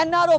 NRO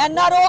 NRO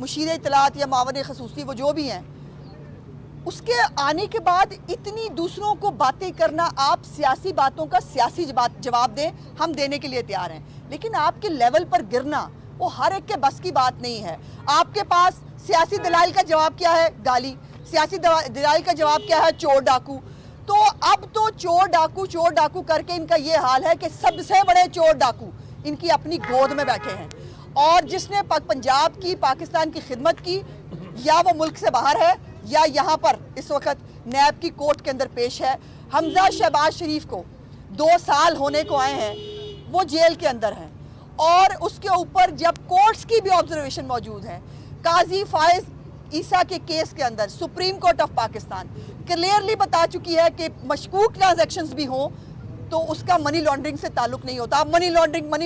مشیر اطلاعات یا معاون خصوصی وہ جو بھی ہیں، اس کے آنے کے بعد اتنی دوسروں کو باتیں کرنا، آپ سیاسی باتوں کا سیاسی جواب دیں، ہم دینے کے لیے تیار ہیں، لیکن آپ کے لیول پر گرنا وہ ہر ایک کے بس کی بات نہیں ہے۔ آپ کے پاس سیاسی دلائل کا جواب کیا ہے؟ گالی۔ سیاسی دلائل کا جواب کیا ہے؟ چور ڈاکو۔ تو اب تو چور ڈاکو کر کے ان کا یہ حال ہے کہ سب سے بڑے چور ڈاکو ان کی اپنی گود میں بیٹھے ہیں، اور جس نے پنجاب کی، پاکستان کی خدمت کی، یا وہ ملک سے باہر ہے یا یہاں پر اس وقت نیب کی کورٹ کے اندر پیش ہے۔ حمزہ شہباز شریف کو 2 سال ہونے کو آئے ہیں، وہ جیل کے اندر ہیں، اور اس کے اوپر جب کورٹس کی بھی آبزرویشن موجود ہے، قاضی فائز عیسیٰ کے کیس کے اندر supreme court of Pakistan clearly بتا چکی ہے کہ مشکوک ٹرانزیکشنز بھی ہوں تو اس کا منی لانڈرنگ سے تعلق نہیں ہوتا۔ منی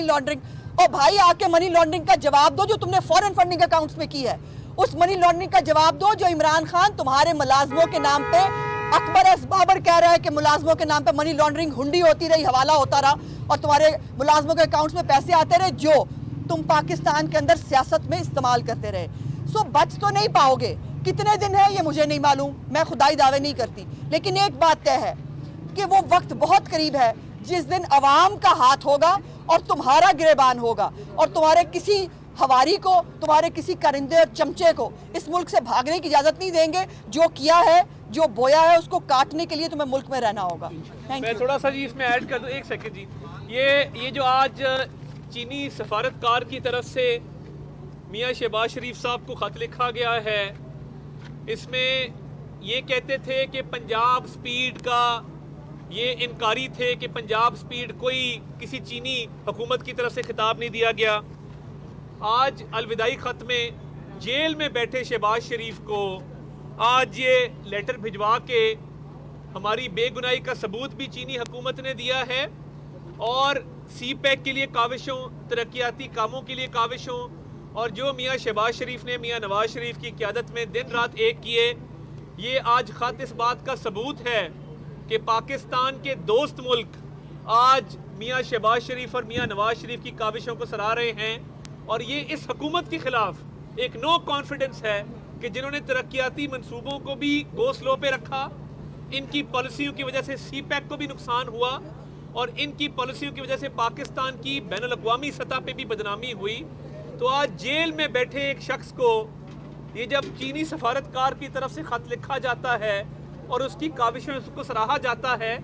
لانڈرنگ اور بھائی آ کے منی لانڈرنگ کا جواب دو جو تم نے فورن فنڈنگ اکاؤنٹس میں کی ہے، اس منی لانڈرنگ کا جواب دو جو عمران خان تمہارے ملازموں کے نام پہ، اکبر ایس بابر کہہ رہا ہے کہ ملازموں کے نام پہ منی لانڈرنگ ہنڈی ہوتی رہی، حوالہ ہوتا رہا، اور تمہارے ملازموں کے اکاؤنٹس میں پیسے آتے رہے جو تم پاکستان کے اندر سیاست میں استعمال کرتے رہے۔ سو بچ تو نہیں پاؤ گے، کتنے دن ہے یہ مجھے نہیں معلوم، میں خدائی دعوے نہیں کرتی، لیکن ایک بات طے ہے کہ وہ وقت بہت قریب ہے جس دن عوام کا ہاتھ ہوگا اور تمہارا گریبان ہوگا، اور تمہارے کسی ہواری کو، تمہارے کسی کرندے اور چمچے کو اس ملک سے بھاگنے کی اجازت نہیں دیں گے۔ جو کیا ہے، جو بویا ہے، اس کو کاٹنے کے لیے تمہیں ملک میں رہنا ہوگا۔ میں تھوڑا سا جی اس میں ایڈ کر دوں، ایک سیکنڈ جی۔ یہ جو آج چینی سفارتکار کی طرف سے میاں شہباز شریف صاحب کو خط لکھا گیا ہے، اس میں یہ کہتے تھے کہ پنجاب سپیڈ کا یہ انکاری تھے کہ پنجاب سپیڈ کوئی کسی چینی حکومت کی طرف سے خطاب نہیں دیا گیا۔ آج الوداعی خط میں جیل میں بیٹھے شہباز شریف کو آج یہ لیٹر بھجوا کے ہماری بے گناہی کا ثبوت بھی چینی حکومت نے دیا ہے، اور سی پیک کے لیے کاوشوں، ترقیاتی کاموں کے لیے کاوشوں، اور جو میاں شہباز شریف نے میاں نواز شریف کی قیادت میں دن رات ایک کیے، یہ آج خط اس بات کا ثبوت ہے کہ پاکستان کے دوست ملک آج میاں شہباز شریف اور میاں نواز شریف کی کاوشوں کو سراہ رہے ہیں، اور یہ اس حکومت کے خلاف ایک نو کانفیڈنس ہے کہ جنہوں نے ترقیاتی منصوبوں کو بھی گو سلو پہ رکھا، ان کی پالیسیوں کی وجہ سے سی پیک کو بھی نقصان ہوا، اور ان کی پالیسیوں کی وجہ سے پاکستان کی بین الاقوامی سطح پہ بھی بدنامی ہوئی۔ تو آج جیل میں بیٹھے ایک شخص کو یہ جب چینی سفارتکار کی طرف سے خط لکھا جاتا ہے اور اس کی کاوشوں کو سراہا جاتا ہے،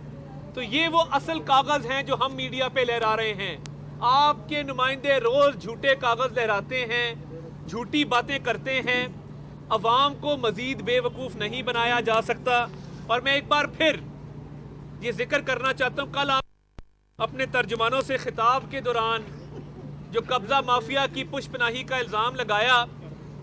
تو یہ وہ اصل کاغذ ہیں جو ہم میڈیا پہ لہرا رہے ہیں۔ آپ کے نمائندے روز جھوٹے کاغذ لہراتے ہیں، جھوٹی باتیں کرتے ہیں، عوام کو مزید بے وقوف نہیں بنایا جا سکتا۔ اور میں ایک بار پھر یہ ذکر کرنا چاہتا ہوں، کل آپ اپنے ترجمانوں سے خطاب کے دوران جو قبضہ مافیا کی پشت پناہی کا الزام لگایا،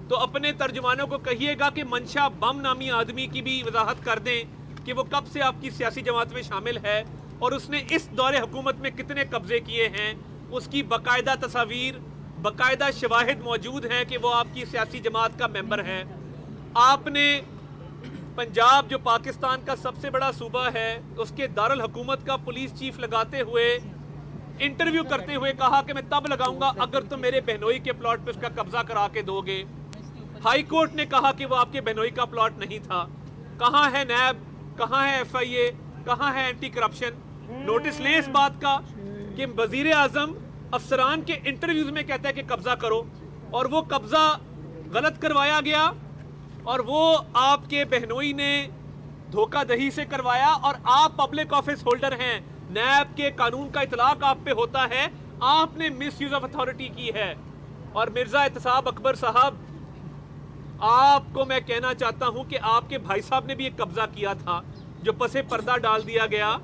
تو اپنے ترجمانوں کو کہیے گا کہ منشا بم نامی آدمی کی بھی وضاحت کر دیں کہ وہ کب سے آپ کی سیاسی جماعت میں شامل ہے اور اس نے اس دور حکومت میں کتنے قبضے کیے ہیں۔ اس کی باقاعدہ تصاویر، باقاعدہ شواہد موجود ہیں کہ وہ آپ کی سیاسی جماعت کا ممبر ہے۔ آپ نے پنجاب جو پاکستان کا سب سے بڑا صوبہ ہے، اس کے دارالحکومت کا پولیس چیف لگاتے ہوئے، انٹرویو کرتے ہوئے کہا کہ میں تب لگاؤں گا اگر تم میرے بہنوئی کے پلاٹ پہ اس کا قبضہ کرا کے دو گے۔ ہائی کورٹ نے کہا کہ وہ آپ کے بہنوئی کا پلاٹ نہیں تھا۔ کہاں ہے نیب، کہاں ہے ایف آئی اے، کہاں ہے اینٹی کرپشن؟ نوٹس لیں اس بات کا کہ وزیر اعظم افسران کے انٹرویوز میں کہتا ہے کہ قبضہ کرو، اور وہ قبضہ غلط کروایا گیا، اور وہ آپ کے بہنوئی نے دھوکہ دہی سے کروایا، اور آپ پبلک آفس ہولڈر ہیں، نیب کے قانون کا اطلاق آپ پہ ہوتا ہے، آپ نے مس یوز آف اتھارٹی کی ہے۔ اور مرزا احتساب اکبر صاحب، آپ کو میں کہنا چاہتا ہوں کہ آپ کے بھائی صاحب نے بھی ایک قبضہ کیا تھا جو پسے پردہ ڈال دیا گیا۔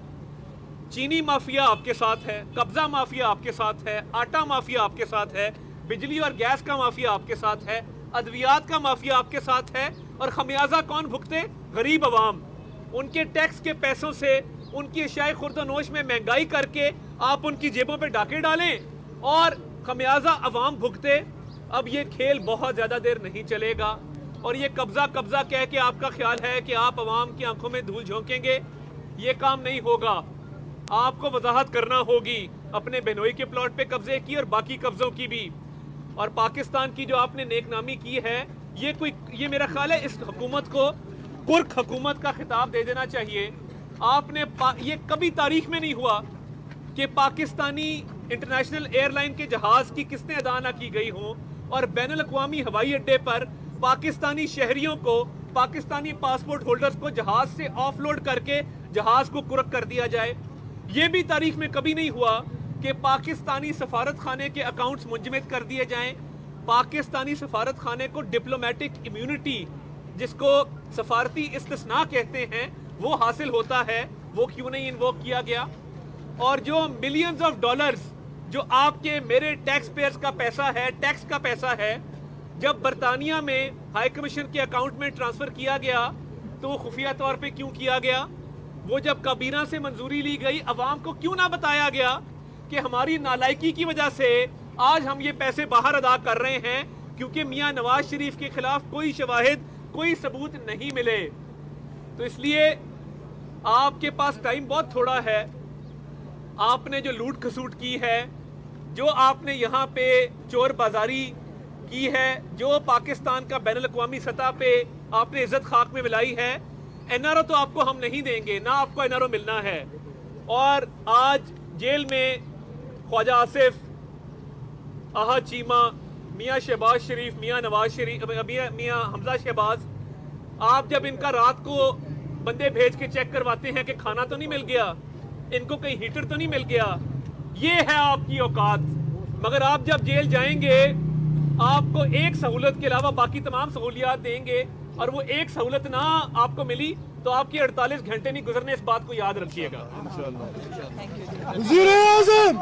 چینی مافیا آپ کے ساتھ ہے، قبضہ مافیا آپ کے ساتھ ہے، آٹا مافیا آپ کے ساتھ ہے، بجلی اور گیس کا مافیا آپ کے ساتھ ہے، ادویات کا مافیا آپ کے ساتھ ہے، اور خمیازہ کون بھگتے؟ غریب عوام۔ ان کے ٹیکس کے پیسوں سے ان کی اشیاء خورد و نوش میں مہنگائی کر کے آپ ان کی جیبوں پہ ڈاکے ڈالیں اور خمیازہ عوام بھگتے۔ اب یہ کھیل بہت زیادہ دیر نہیں چلے گا، اور یہ قبضہ کہہ کے آپ کا خیال ہے کہ آپ عوام کی آنکھوں میں دھول جھونکیں گے، یہ کام نہیں ہوگا۔ آپ کو وضاحت کرنا ہوگی اپنے بہنوئی کے پلاٹ پہ قبضے کی اور باقی قبضوں کی بھی۔ اور پاکستان کی جو آپ نے نیک نامی کی ہے، یہ میرا خیال ہے اس حکومت کو کرک حکومت کا خطاب دے دینا چاہیے. آپ نے یہ کبھی تاریخ میں نہیں ہوا کہ پاکستانی انٹرنیشنل ایئر لائن کے جہاز کی قسطیں ادا نہ کی گئی ہوں اور بین الاقوامی ہوائی اڈے پر پاکستانی شہریوں کو، پاکستانی پاسپورٹ ہولڈرز کو جہاز سے آف لوڈ کر کے جہاز کو کرک کر دیا جائے. یہ بھی تاریخ میں کبھی نہیں ہوا کہ پاکستانی سفارت خانے کے اکاؤنٹس منجمد کر دیے جائیں. پاکستانی سفارت خانے کو ڈپلومیٹک امیونٹی، جس کو سفارتی استثناء کہتے ہیں، وہ حاصل ہوتا ہے. وہ کیوں نہیں انووک کیا گیا؟ اور جو ملینز آف ڈالرز جو آپ کے میرے ٹیکس پیئرز کا پیسہ ہے، ٹیکس کا پیسہ ہے، جب برطانیہ میں ہائی کمیشن کے اکاؤنٹ میں ٹرانسفر کیا گیا تو وہ خفیہ طور پہ کیوں کیا گیا؟ وہ جب کابینہ سے منظوری لی گئی، عوام کو کیوں نہ بتایا گیا کہ ہماری نالائکی کی وجہ سے آج ہم یہ پیسے باہر ادا کر رہے ہیں کیونکہ میاں نواز شریف کے خلاف کوئی شواہد، کوئی ثبوت نہیں ملے. تو اس لیے آپ کے پاس ٹائم بہت تھوڑا ہے. آپ نے جو لوٹ کھسوٹ کی ہے، جو آپ نے یہاں پہ چور بازاری کی ہے، جو پاکستان کا بین الاقوامی سطح پہ آپ نے عزت خاک میں ملائی ہے، این آر او تو آپ کو ہم نہیں دیں گے، نہ آپ کو این آر او ملنا ہے. اور آج جیل میں خواجہ آصف، آہا چیمہ، میاں شہباز شریف، میاں نواز شریف، میاں حمزہ شہباز، آپ جب ان کا رات کو بندے بھیج کے چیک کرواتے ہیں کہ کھانا تو نہیں مل گیا، ان کو کہیں ہیٹر تو نہیں مل گیا، یہ ہے آپ کی اوقات. مگر آپ جب جیل جائیں گے، آپ کو ایک سہولت کے علاوہ باقی تمام سہولیات دیں گے، اور وہ ایک سہولت نہ آپ کو ملی تو آپ کی 48 گھنٹے نہیں گزرنے. اس بات کو یاد رکھیے گا. وزیر اعظم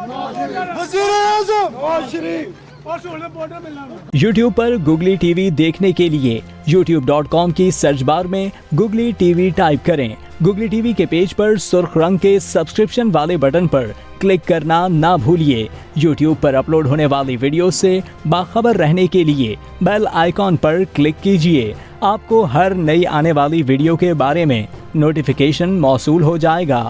نواز شریف. یوٹیوب پر گوگلی ٹی وی دیکھنے کے لیے youtube.com کی سرچ بار میں گوگلی ٹی وی ٹائپ کریں. گوگلی ٹی وی کے پیج پر سرخ رنگ کے سبسکرپشن والے بٹن پر کلک کرنا نہ بھولیے. یوٹیوب پر اپلوڈ ہونے والی ویڈیو سے باخبر رہنے کے لیے بیل آئیکن پر کلک کیجیے. آپ کو ہر نئی آنے والی ویڈیو کے بارے میں نوٹیفیکیشن موصول ہو جائے گا.